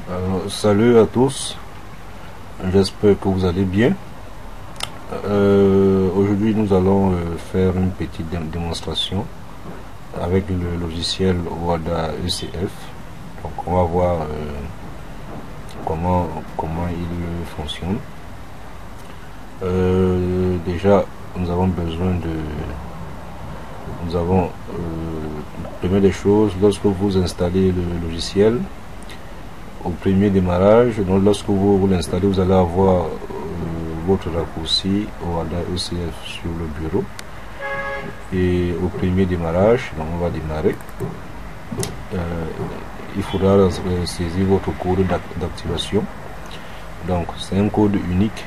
Alors, salut à tous, j'espère que vous allez bien. Aujourd'hui, nous allons faire une petite démonstration avec le logiciel WADA ECF. Donc, on va voir comment il fonctionne. Déjà, nous avons besoin de... première des choses, lorsque vous installez le logiciel, au premier démarrage, donc lorsque vous l'installez, vous allez avoir votre raccourci WADA ECF sur le bureau. Et au premier démarrage, donc on va démarrer, il faudra saisir votre code d'activation. Donc c'est un code unique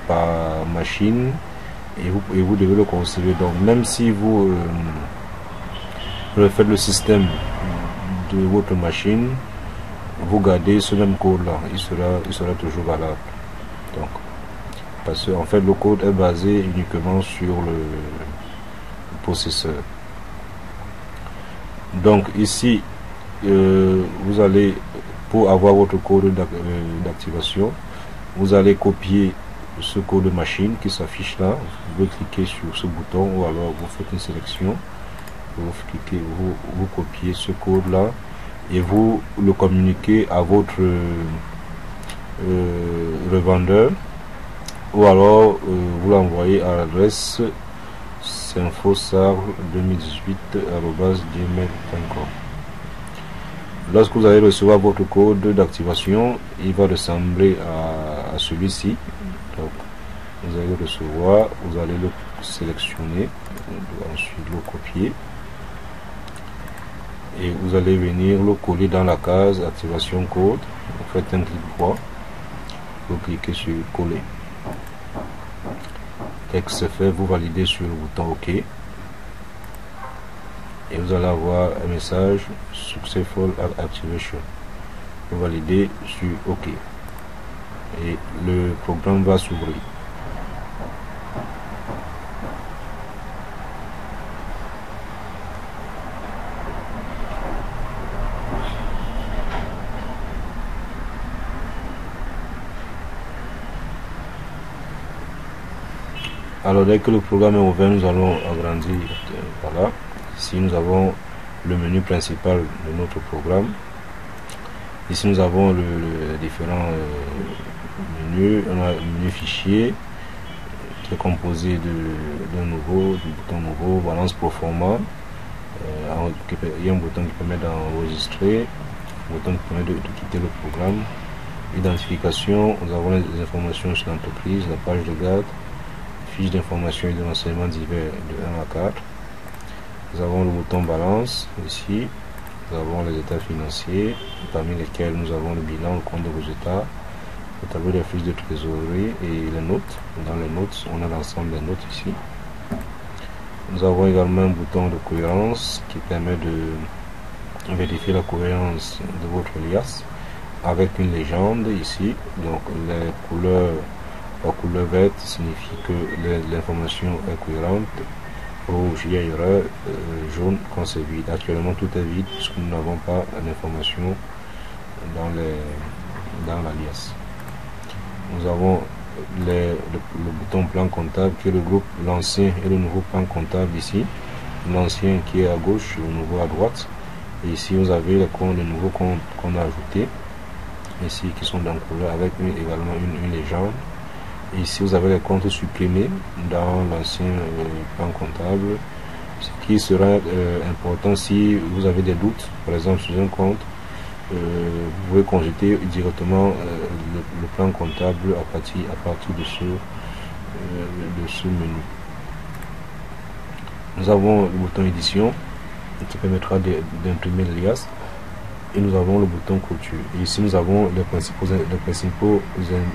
par machine, et vous devez le conserver. Donc même si vous refaites le système de votre machine, vous gardez ce même code là, il sera toujours valable. Donc parce qu'en fait le code est basé uniquement sur le processeur. Donc ici vous allez, pour avoir votre code d'activation, vous allez copier ce code machine qui s'affiche là. Vous cliquez sur ce bouton, ou alors vous faites une sélection, vous copiez ce code là et vous le communiquez à votre revendeur, ou alors vous l'envoyez à l'adresse infosar2018@gmail.com. Lorsque vous allez recevoir votre code d'activation, il va ressembler à celui-ci. Donc vous allez le recevoir, vous allez le sélectionner, ensuite le copier, et vous allez venir le coller dans la case activation code. Vous faites un clic droit, vous cliquez sur coller. Dès que c'est fait, vous validez sur le bouton OK, et vous allez avoir un message Successful Activation. Vous validez sur OK et le programme va s'ouvrir. Alors dès que le programme est ouvert, nous allons agrandir. Voilà, ici nous avons le menu principal de notre programme. Ici nous avons les différents menus. On a le menu fichier qui est composé d'un bouton nouveau, balance proforma. Il y a un bouton qui permet d'enregistrer, un bouton qui permet de quitter le programme. Identification, nous avons les informations sur l'entreprise, la page de garde, fiche d'information et de renseignements divers de 1 à 4. Nous avons le bouton balance ici. Nous avons les états financiers, parmi lesquels nous avons le bilan, le compte de résultats, le tableau des fiches de trésorerie et les notes. Dans les notes, on a l'ensemble des notes ici. Nous avons également un bouton de cohérence qui permet de vérifier la cohérence de votre liasse avec une légende ici. Donc les couleurs, la couleur verte signifie que l'information est cohérente. Rouge, il y a erreur, jaune quand c'est vide. Actuellement tout est vide puisque nous n'avons pas l'information dans la liasse. Nous avons le bouton plan comptable qui regroupe l'ancien et le nouveau plan comptable ici. L'ancien qui est à gauche, le nouveau à droite. Et ici vous avez les nouveaux comptes qu'on a ajoutés ici, qui sont dans couleur avec également une légende. Et ici vous avez les comptes supprimés dans l'ancien plan comptable, ce qui sera important si vous avez des doutes, par exemple sur un compte. Vous pouvez consulter directement le plan comptable à partir de ce menu. Nous avons le bouton édition qui permettra d'imprimer le liasse, et nous avons le bouton clôture. Et ici nous avons les principaux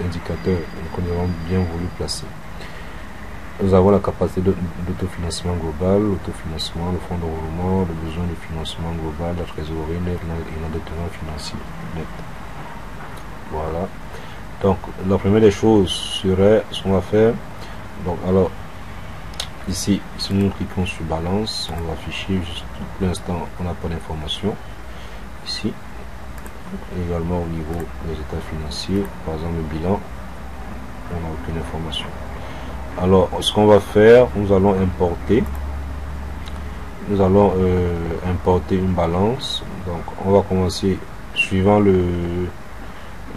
indicateurs que nous avons bien voulu placer. Nous avons la capacité d'autofinancement global, l'autofinancement, le fonds de roulement, le besoin de financement global, la trésorerie nette et l'endettement financier net. Voilà. Donc la première des choses serait ce qu'on va faire. Donc alors ici, si nous cliquons sur balance, on va afficher juste pour l'instant on n'a pas d'information ici. également au niveau des états financiers, par exemple le bilan, on n'a aucune information. Alors ce qu'on va faire, nous allons importer une balance. Donc on va commencer suivant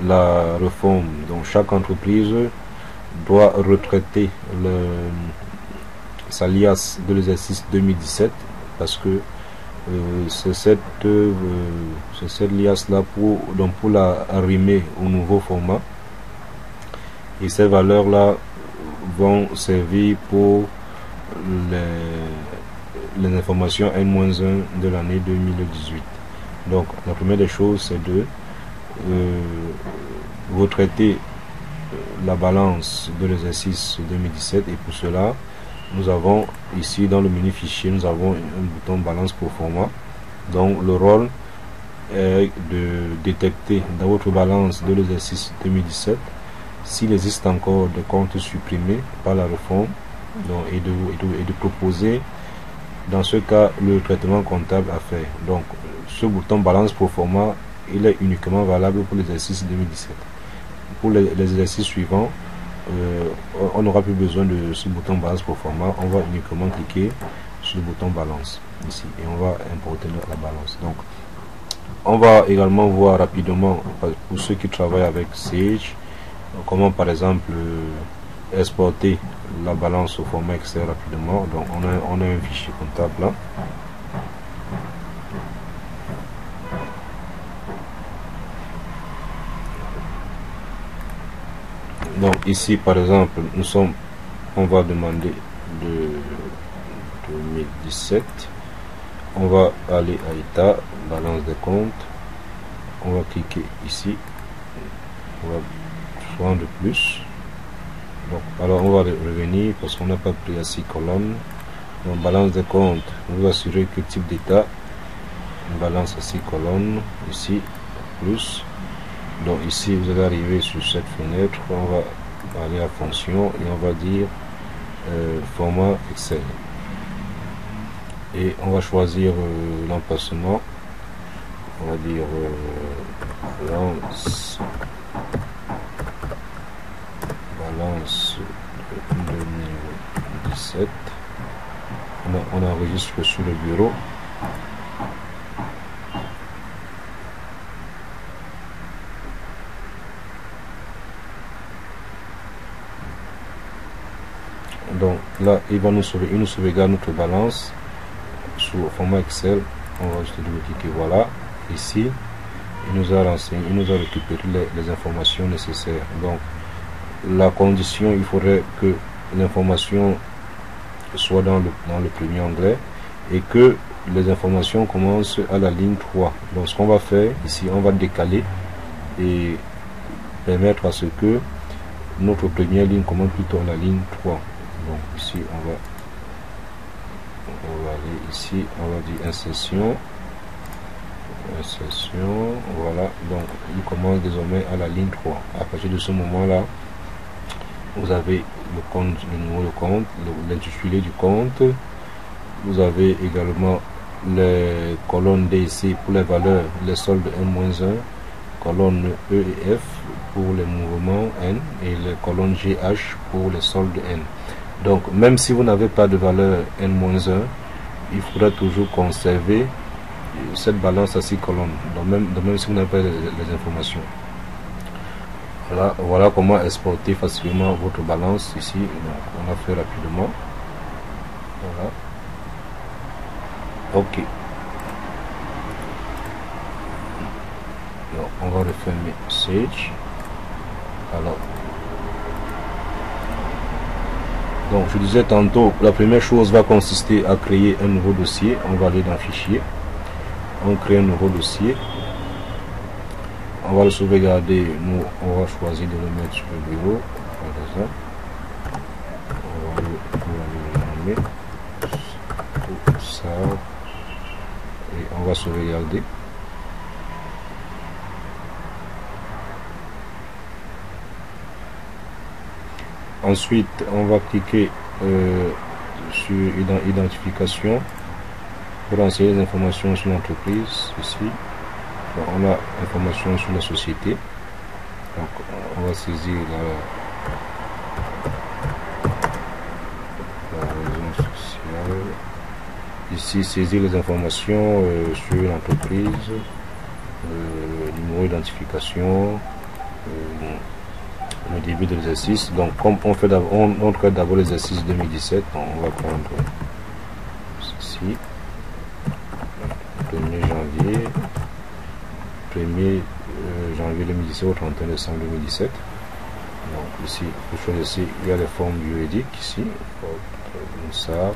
la réforme. Donc chaque entreprise doit retraiter sa liasse de l'exercice 2017 parce que c'est cette liasse là pour la arrimer au nouveau format, et ces valeurs là vont servir pour les informations N-1 de l'année 2018. Donc la première des choses, c'est de retraiter la balance de l'exercice 2017, et pour cela nous avons ici dans le menu fichier, nous avons un bouton balance pro forma. Donc le rôle est de détecter dans votre balance de l'exercice 2017 s'il existe encore des comptes supprimés par la réforme, donc, et de proposer dans ce cas le traitement comptable à faire. Donc ce bouton balance pro forma, il est uniquement valable pour l'exercice 2017. Pour les exercices suivants, on n'aura plus besoin de ce bouton balance pro forma. On va uniquement cliquer sur le bouton balance ici et on va importer la balance. Donc on va également voir rapidement, pour ceux qui travaillent avec Sage, comment par exemple exporter la balance au format Excel rapidement. Donc on a un fichier comptable là. Donc ici par exemple on va demander de 2017, on va aller à état, balance des comptes, on va cliquer ici, on va prendre plus. Donc alors on va revenir parce qu'on n'a pas pris à 6 colonnes. Donc balance des comptes, vous assurez que type d'état, balance à 6 colonnes, ici plus. Donc ici vous allez arriver sur cette fenêtre, on va aller à fonction et on va dire format Excel, et on va choisir l'emplacement, on va dire balance 2017, on enregistre sur le bureau. Donc là, il nous sauvegarde notre balance sous format Excel. On va juste double-cliquer, voilà. Ici, il nous a renseigné, il nous a récupéré les informations nécessaires. Donc, la condition, il faudrait que l'information soit dans le premier onglet et que les informations commencent à la ligne 3. Donc, ce qu'on va faire ici, on va décaler et permettre à ce que notre première ligne commence plutôt à la ligne 3. Donc ici on va aller ici, on va dire insertion, voilà. Donc il commence désormais à la ligne 3. À partir de ce moment là, vous avez le compte, le numéro de compte, l'intitulé du compte, vous avez également les colonnes D et C pour les valeurs, les soldes N-1, colonne E et F pour les mouvements N, et les colonnes GH pour les soldes N. Donc même si vous n'avez pas de valeur N-1, il faudra toujours conserver cette balance à 6 colonnes, donc même si vous n'avez pas les informations. Voilà comment exporter facilement votre balance ici. Donc, on a fait rapidement. Voilà. Ok. Donc, on va refermer Sage. Alors, donc je disais tantôt, la première chose va consister à créer un nouveau dossier. On va aller dans Fichier, on crée un nouveau dossier, on va le sauvegarder. Nous on va choisir de le mettre sur le bureau par exemple. On va le nommer tout ça et on va sauvegarder. Ensuite, on va cliquer sur identification pour renseigner les informations sur l'entreprise ici. Donc, on a information sur la société. Donc on va saisir la raison sociale. Ici, saisir les informations sur l'entreprise, numéro d'identification, le début de l'exercice. Donc comme on traite d'abord l'exercice 2017, on va prendre ceci, 1er janvier 2017 au 31 décembre 2017. Donc ici, vous choisissez, il y a les formes juridiques ici, UNSAR,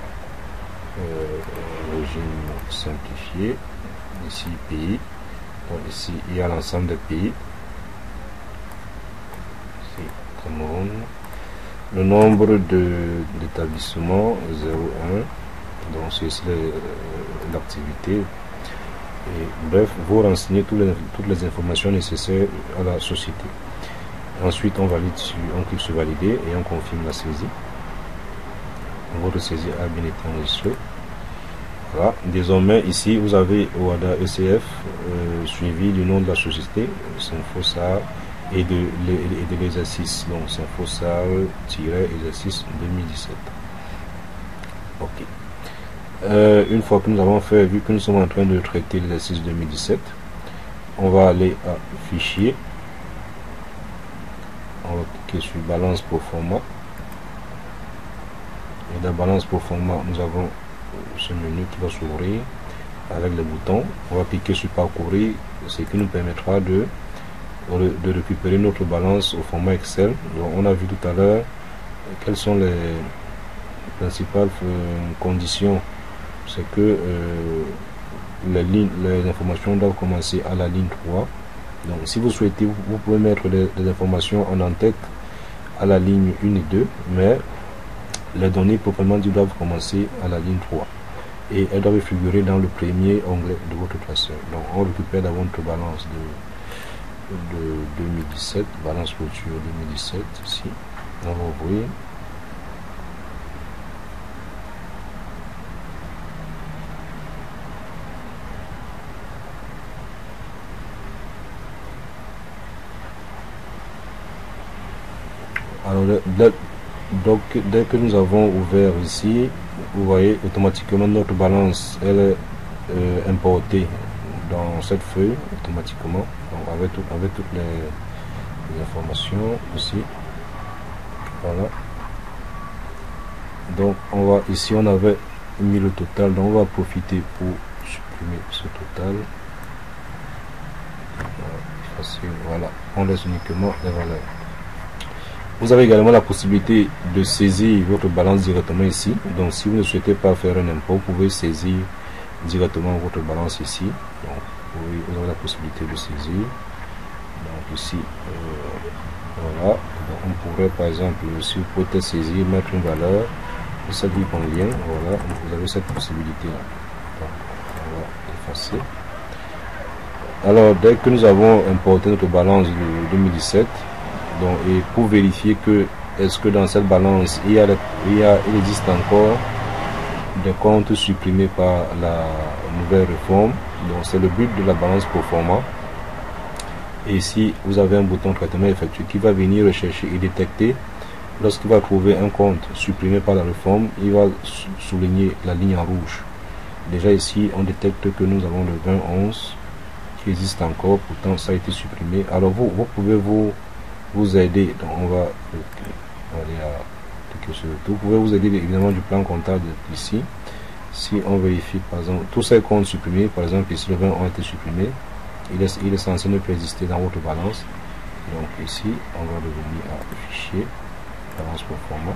régime simplifié, ici pays. Donc ici, il y a l'ensemble des pays. Ici, Cameroun. Le nombre d'établissements, 0,1. Donc c'est ici l'activité. Et bref, vous renseignez toutes les informations nécessaires à la société. Ensuite, on clique sur valider et on confirme la saisie. Votre saisie a bien été enregistrée. Voilà. Désormais, ici, vous avez OHADA ECF suivi du nom de la société, Synfosar, et de l'exercice. Donc, Synfosar-exercice 2017. Ok. Une fois que nous avons fait, vu que nous sommes en train de traiter l'exercice 2017, on va aller à fichier, on va cliquer sur balance pro forma, et dans balance pro forma, nous avons ce menu qui va s'ouvrir avec les boutons. On va cliquer sur parcourir, ce qui nous permettra de récupérer notre balance au format Excel. Donc, on a vu tout à l'heure quelles sont les principales conditions. C'est que les informations doivent commencer à la ligne 3. Donc si vous souhaitez, vous pouvez mettre des informations en en-tête à la ligne 1 et 2, mais les données proprement dites doivent commencer à la ligne 3. Et elles doivent figurer dans le premier onglet de votre classeur. Donc on récupère d'abord notre balance de 2017, balance clôture 2017 ici. On va ouvrir. Alors, donc, dès que nous avons ouvert ici, vous voyez automatiquement notre balance, elle est importée dans cette feuille automatiquement, donc avec toutes les informations ici. Voilà. Donc, ici, on avait mis le total, donc on va profiter pour supprimer ce total. Voilà, facile, voilà. On laisse uniquement les valeurs. Vous avez également la possibilité de saisir votre balance directement ici. Donc si vous ne souhaitez pas faire un impôt, vous pouvez saisir directement votre balance ici. Donc vous avez la possibilité de saisir. Donc ici, voilà. Donc, on pourrait par exemple, si vous pouvez saisir, mettre une valeur, celle qui convient. Voilà, vous avez cette possibilité là. Donc on va effacer. Alors dès que nous avons importé notre balance de 2017, donc, et pour vérifier que est-ce que dans cette balance il existe encore des comptes supprimés par la nouvelle réforme. Donc c'est le but de la balance pro forma. Et ici vous avez un bouton traitement effectué qui va venir rechercher et détecter. Lorsqu'il va trouver un compte supprimé par la réforme, il va souligner la ligne en rouge. Déjà ici on détecte que nous avons le 2011 qui existe encore, pourtant ça a été supprimé. Alors vous pouvez vous aider. Donc on va aller à cliquer sur le tout. Vous pouvez vous aider évidemment du plan comptable ici. Si on vérifie par exemple tous ces comptes supprimés, par exemple ici le 20 ont été supprimés, il est censé ne plus exister dans votre balance. Donc ici on va revenir à fichier, balance pro forma.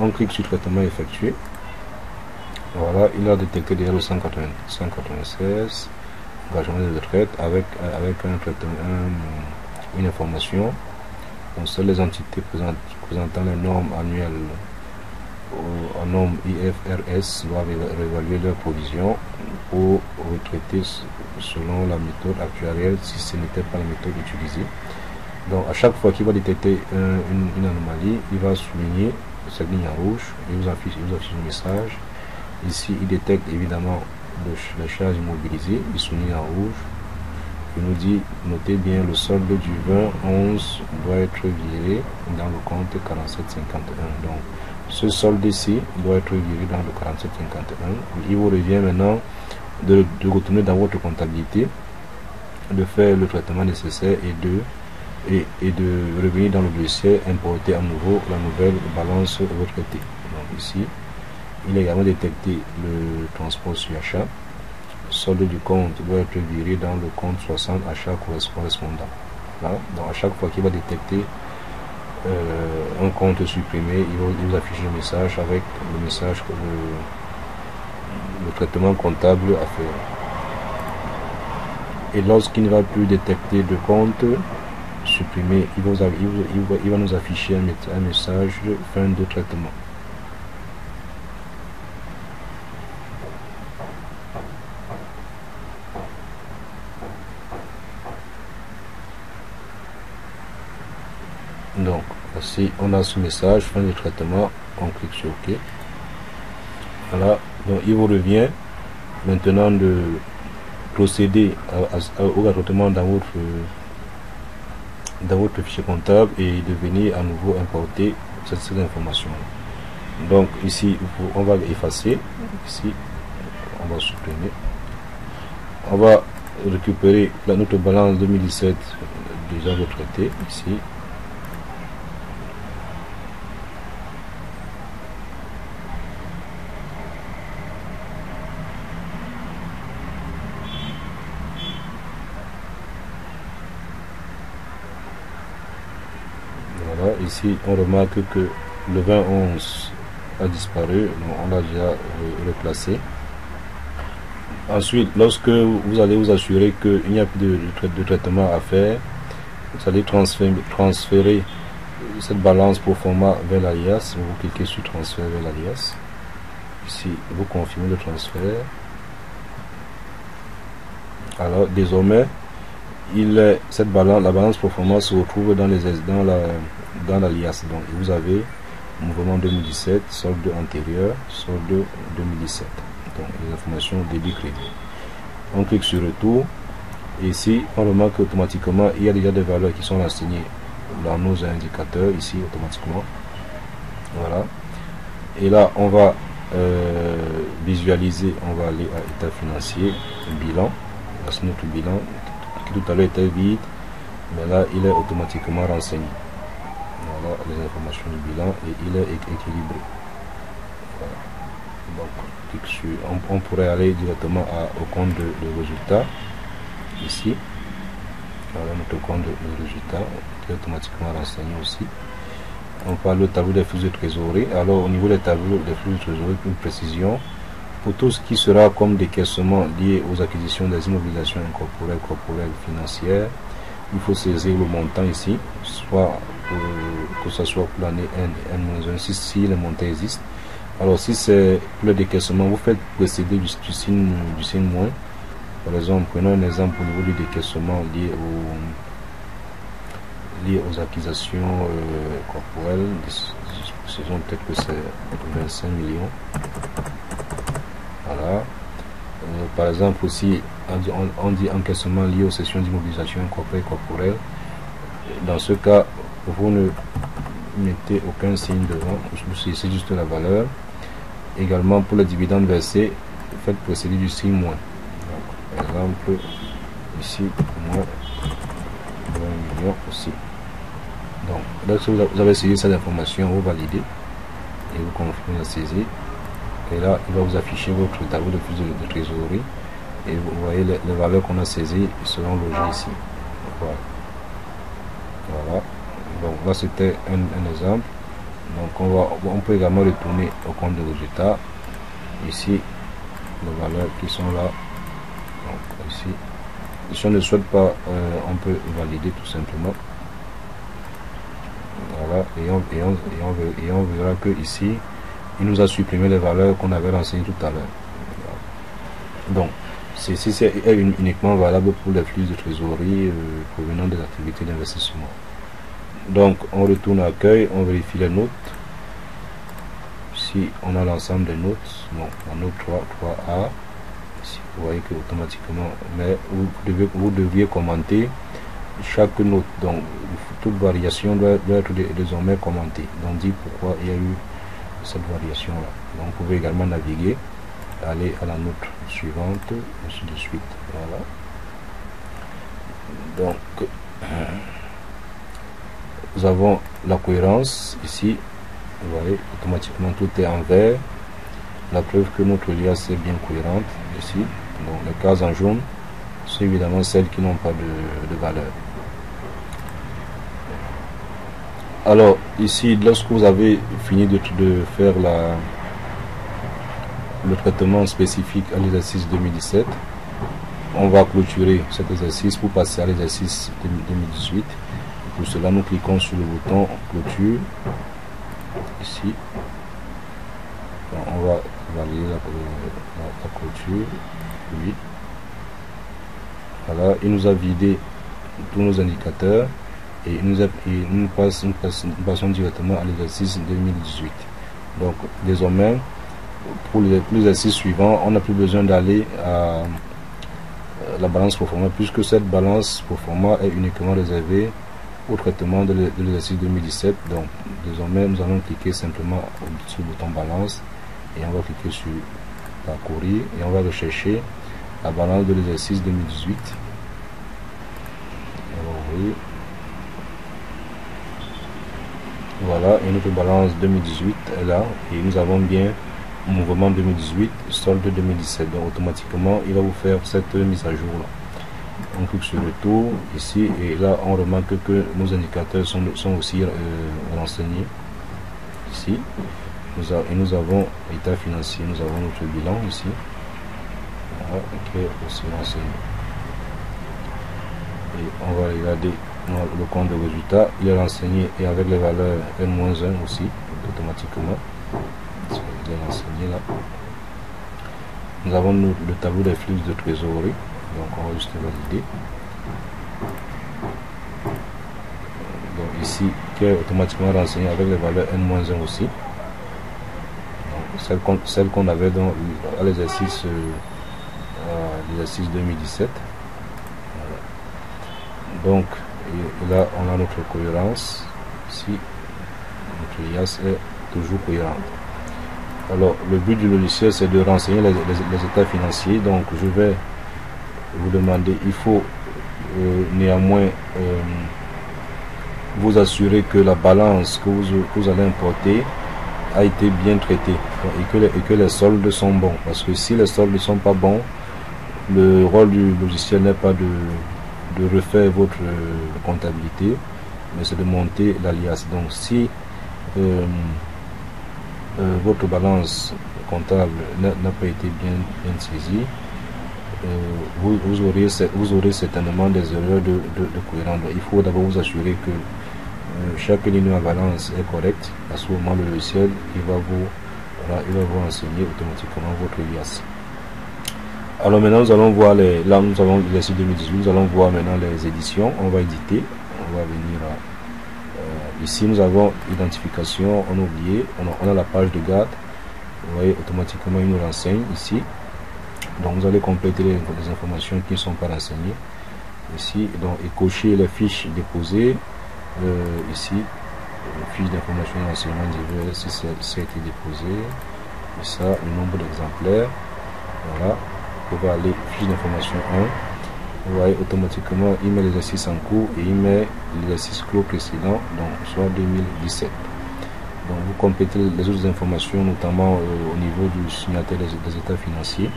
On clique sur traitement effectué. Voilà, il a détecté déjà le 196 engagement de retraite avec un traitement, une information. Donc, seules les entités présentant les normes annuelles en normes IFRS doivent réévaluer leurs provisions pour retraiter selon la méthode actuarielle si ce n'était pas la méthode utilisée. Donc à chaque fois qu'il va détecter une anomalie, il va souligner cette ligne en rouge et vous affiche le message. Ici il détecte évidemment les charges immobilisées, il souligne en rouge. Il nous dit, notez bien, le solde du 20-11 doit être viré dans le compte 4751. Donc, ce solde ici doit être viré dans le 4751. Il vous revient maintenant de retourner dans votre comptabilité, de faire le traitement nécessaire et de revenir dans le dossier, importer à nouveau la nouvelle balance retraitée. Donc ici, il est également détecté le transport sur achat. Le solde du compte doit être viré dans le compte 60 achat correspondant. Là, donc à chaque fois qu'il va détecter un compte supprimé, il vous affiche le message avec le message que le traitement comptable à faire. Et lorsqu'il ne va plus détecter de compte supprimé, il va nous afficher un message de fin de traitement. Donc, si on a ce message, fin de traitement, on clique sur OK. Voilà, donc il vous revient maintenant de procéder au traitement dans votre fichier comptable et de venir à nouveau importer cette information. Donc ici, on va effacer, ici, on va supprimer. On va récupérer notre balance 2017 déjà retraitée, ici. Voilà, ici on remarque que le 20-11 a disparu, donc on l'a déjà replacé. Ensuite, lorsque vous allez vous assurer qu'il n'y a plus de traitement à faire, vous allez transférer cette balance pro forma vers l'alias. Vous cliquez sur transfert vers l'alias. Ici, vous confirmez le transfert. Alors désormais, cette balance, la balance pro forma se retrouve dans l'alias. Donc vous avez mouvement 2017, solde antérieur, solde 2017. Donc les informations débit crédit. On clique sur retour. Et ici, on remarque automatiquement il y a déjà des valeurs qui sont renseignées dans nos indicateurs ici automatiquement. Voilà. Et là, on va visualiser. On va aller à état financier, bilan. Voici notre bilan qui tout à l'heure était vide, mais là il est automatiquement renseigné. Voilà les informations du bilan et il est équilibré. Voilà. Donc on pourrait aller directement au compte de résultat ici. Voilà notre compte de résultat qui est automatiquement renseigné aussi. On parle du tableau des flux de trésorerie. Alors au niveau des tableaux des flux de trésorerie, une précision pour tout ce qui sera comme décaissement lié aux acquisitions des immobilisations incorporelles, corporelles, financières. Il faut saisir le montant ici, soit que ce soit pour l'année N-1 si le montant existe. Alors si c'est pour le décaissement, vous faites précéder du signe moins. Par exemple, prenons un exemple au niveau du décaissement lié aux acquisitions corporelles. Disons peut-être que c'est 25 millions. Voilà. Par exemple aussi, on dit encaissement lié aux sessions d'immobilisation corporelle. Dans ce cas, vous ne mettez aucun signe devant, c'est juste la valeur. Également pour les dividendes versés, faites procéder du signe moins. Donc, par exemple, ici, moins 20 millions aussi. Donc, lorsque vous avez saisi cette information, vous validez et vous confirmez la saisie. Et là, il va vous afficher votre tableau de flux de trésorerie. Et vous voyez les valeurs qu'on a saisies seront logées ici. Voilà. Voilà. Donc là, c'était un exemple. Donc on peut également retourner au compte de résultat. Ici, les valeurs qui sont là. Donc ici. Si on ne souhaite pas, on peut valider tout simplement. Voilà. Et on verra que ici, il nous a supprimé les valeurs qu'on avait renseignées tout à l'heure. Donc, ceci c'est uniquement valable pour les flux de trésorerie provenant des activités d'investissement. Donc, on retourne à l'accueil, on vérifie les notes. Si on a l'ensemble des notes, donc la note 3A, Ici, vous voyez que automatiquement, mais vous deviez commenter chaque note. Donc toute variation doit être désormais commentée. Donc dit pourquoi il y a eu cette variation là. Donc vous pouvez également naviguer, aller à la note suivante, ainsi de suite. Voilà. Donc nous avons la cohérence ici. Vous voyez, automatiquement tout est en vert. La preuve que notre liasse est bien cohérente ici. Donc les cases en jaune sont évidemment celles qui n'ont pas de valeur. Alors ici, lorsque vous avez fini de faire le traitement spécifique à l'exercice 2017, on va clôturer cet exercice pour passer à l'exercice 2018. Pour cela, nous cliquons sur le bouton clôture ici. Donc, on va valider la clôture. Oui. Voilà, il nous a vidé tous nos indicateurs et nous passons directement à l'exercice 2018. Donc désormais, pour l'exercice suivant, on n'a plus besoin d'aller à la balance proforma, puisque cette balance proforma est uniquement réservée au traitement de l'exercice 2017. Donc désormais, nous allons cliquer simplement sur le bouton balance et on va cliquer sur parcourir et on va rechercher la balance de l'exercice 2018. Voilà, et notre balance 2018 est là et nous avons bien mouvement 2018, solde 2017. Donc automatiquement il va vous faire cette mise à jour là. On clique sur le tour ici et là on remarque que nos indicateurs sont aussi renseignés ici. Nous avons l'état financier, nous avons notre bilan ici, voilà, qui est aussi renseigné. Et on va regarder le compte de résultat, il est renseigné et avec les valeurs N-1 aussi automatiquement. Il est renseigné là. Nous avons le tableau des flux de trésorerie, donc on va juste valider. Donc ici qui est automatiquement renseigné avec les valeurs N-1 aussi. Celle qu'on avait dans à l'exercice 2017. Voilà. Donc et là on a notre cohérence ici, notre IAS est toujours cohérente. Alors le but du logiciel c'est de renseigner les états financiers. Donc je vais vous demander, il faut néanmoins vous assurer que la balance que vous allez importer a été bien traité et que les soldes sont bons, parce que si les soldes ne sont pas bons, le rôle du logiciel n'est pas de refaire votre comptabilité, mais c'est de monter l'alias. Donc si votre balance comptable n'a pas été bien saisie, vous aurez certainement des erreurs de cohérence. Il faut d'abord vous assurer que chaque ligne à balance est correcte. À ce moment, le logiciel il va vous enseigner automatiquement votre IAS. Alors maintenant nous allons voir là nous avons l'exercice 2018, nous allons voir maintenant les éditions. On va éditer, on va venir ici nous avons identification, on a oublié, on a la page de garde. Vous voyez automatiquement il nous renseigne ici. Donc vous allez compléter les informations qui ne sont pas renseignées ici, donc et cocher les fiches déposées ici, fiche d'information de renseignement divers si ça a été déposé, et ça le nombre d'exemplaires. Voilà, vous pouvez aller fiche d'information 1, vous voyez automatiquement il met l'exercice en cours et il met l'exercice clos précédent, donc soit 2017. Donc vous complétez les autres informations, notamment au niveau du signataire des états financiers,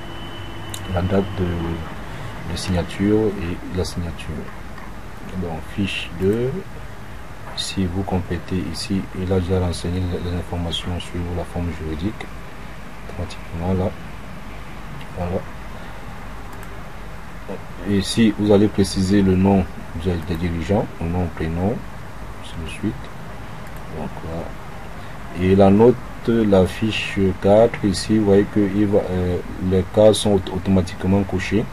la date de signature et la signature. Donc fiche 2, si vous complétez ici, il a déjà renseigné les informations sur la forme juridique automatiquement là. Voilà. Et ici vous allez préciser le nom des dirigeants, le nom, prénom, ainsi de suite. Donc là. Et la note, la fiche 4 ici, vous voyez que les cas sont automatiquement cochés,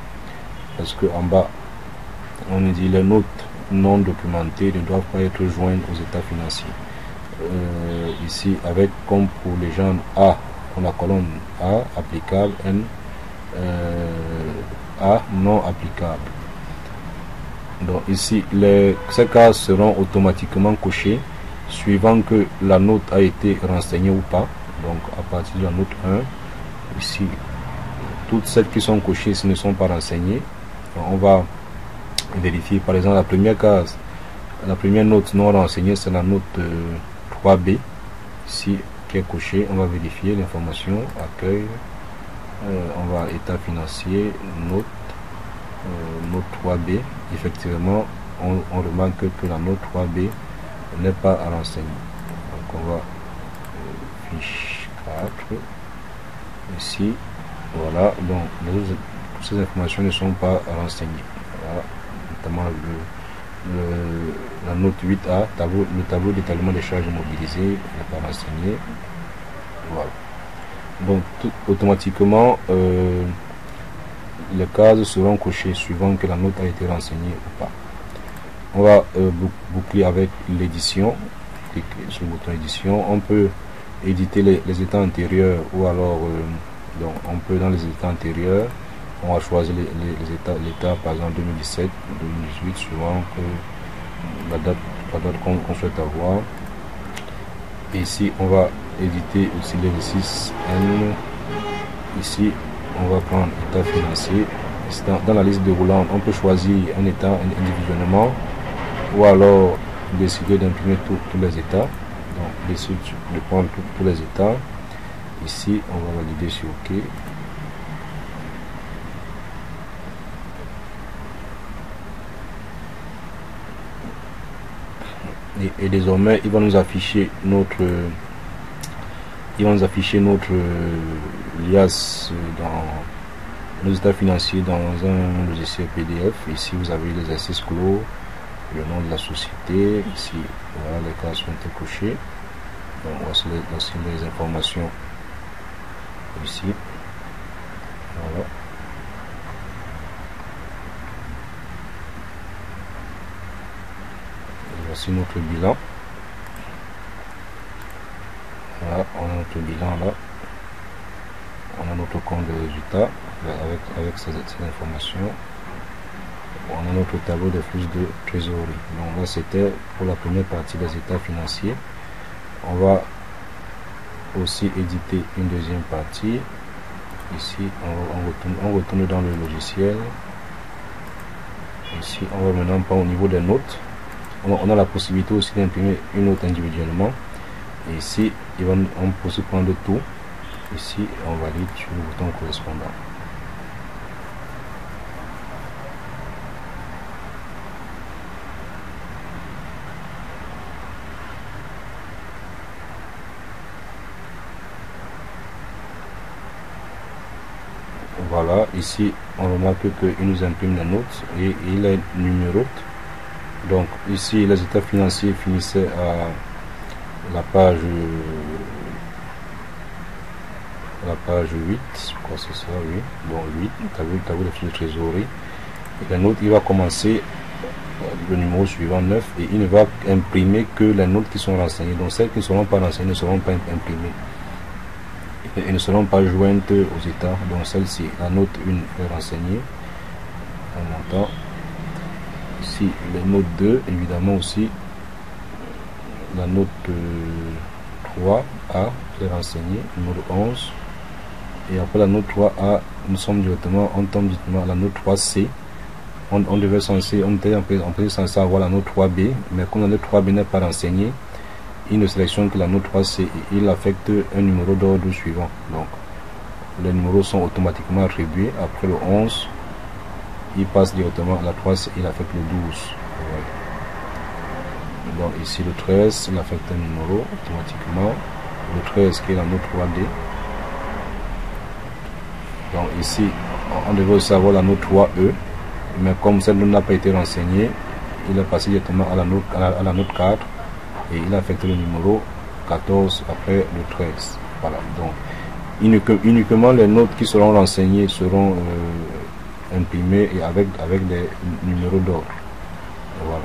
parce que en bas on dit les notes non documentées ne doivent pas être jointes aux états financiers. Ici avec comme pour les gens A, pour la colonne A applicable, N A non applicable. Donc ici, ces cases seront automatiquement cochées suivant que la note a été renseignée ou pas. Donc à partir de la note 1, ici, toutes celles qui sont cochées ne sont pas renseignées. Donc, on va vérifier par exemple la première case, la première note non renseignée, c'est la note 3B, ici qui est cochée. On va vérifier l'information, accueil, on va état financier, note 3B. Effectivement, on remarque que la note 3B n'est pas renseignée. Donc on va fiche 4 ici. Voilà, donc toutes ces informations ne sont pas renseignées. Voilà, notamment la note 8A, le tableau d'étalement des charges mobilisées n'est pas renseigné. Voilà. Donc automatiquement, les cases seront cochées suivant que la note a été renseignée ou pas. On va boucler avec l'édition. Cliquez sur le bouton édition. On peut éditer les états antérieurs ou alors donc on peut dans les états antérieurs, on va choisir l'état par exemple 2017, 2018 suivant que la date qu'on souhaite avoir. Et ici on va éditer aussi l'exercice N. Ici on va prendre état financier. Dans la liste déroulante, on peut choisir un état individuellement ou alors décider d'imprimer tous les états. Donc décider de prendre tous les états. Ici on va valider sur OK. Et désormais il va nous afficher notre liasse dans nos états financiers dans un logiciel PDF. Ici vous avez les exercices clos, le nom de la société. Ici voilà, les cases sont été cochées. Donc voici les informations ici. Voilà. Et voici notre bilan. Voilà, on a notre bilan là. On a notre compte de résultats avec ces informations. On a notre tableau de flux de trésorerie. Donc là c'était pour la première partie des états financiers. On va aussi éditer une deuxième partie. Ici on retourne dans le logiciel. Ici on va maintenant pas au niveau des notes. On a la possibilité aussi d'imprimer une note individuellement. Et ici on peut aussi prendre tout. Ici on valide sur le bouton correspondant. Voilà, ici on remarque qu'il nous imprime les notes et il est numérote. Donc ici les états financiers finissaient à la page 8, je crois que c'est ça, oui. Bon, 8, tableau de flux de trésorerie. Et la note, il va commencer le numéro suivant 9 et il ne va imprimer que les notes qui sont renseignées. Donc celles qui ne seront pas renseignées ne seront pas imprimées. Et ne seront pas jointes aux états. Donc celle-ci, la note 1 est renseignée. On entend. Ici, les notes 2, évidemment aussi. La note 3A est renseignée, numéro 11. Et après la note 3A, on tombe directement à la note 3C. On était censé avoir la note 3B, mais comme la note 3B n'est pas renseignée, il ne sélectionne que la note 3C et il affecte un numéro d'ordre suivant. Donc les numéros sont automatiquement attribués. Après le 11, il passe directement à la 3C, il affecte le 12. Voilà. Donc ici le 13, il affecte un numéro automatiquement. Le 13 qui est la note 3D. Donc ici, on devait aussi avoir la note 3E, mais comme celle n'a pas été renseignée, il est passé directement à la note 4 et il affecte le numéro 14 après le 13. Voilà, donc uniquement les notes qui seront renseignées seront imprimées et avec des numéros d'ordre. Voilà.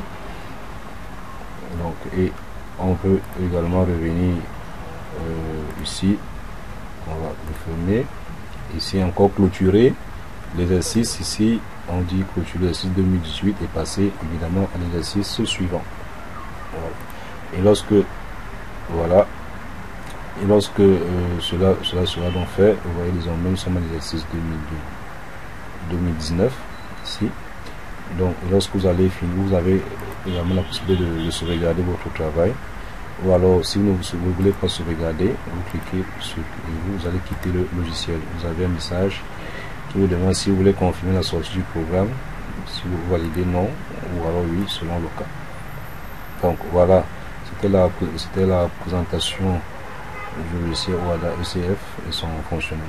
Donc, et on peut également revenir ici, on va le fermer. Ici encore clôturer l'exercice. Ici on dit clôturer l'exercice 2018 et passer évidemment à l'exercice suivant. Voilà. Et lorsque cela sera donc fait, vous voyez désormais nous sommes à l'exercice 2019 ici. Donc lorsque vous allez finir, vous avez également la possibilité de sauvegarder votre travail. Ou alors si vous ne voulez pas sauvegarder, vous cliquez sur et vous allez quitter le logiciel. Vous avez un message qui vous demande si vous voulez confirmer la sortie du programme, si vous validez non, ou alors oui selon le cas. Donc voilà, c'était la présentation du logiciel OHADA ECF et son fonctionnement.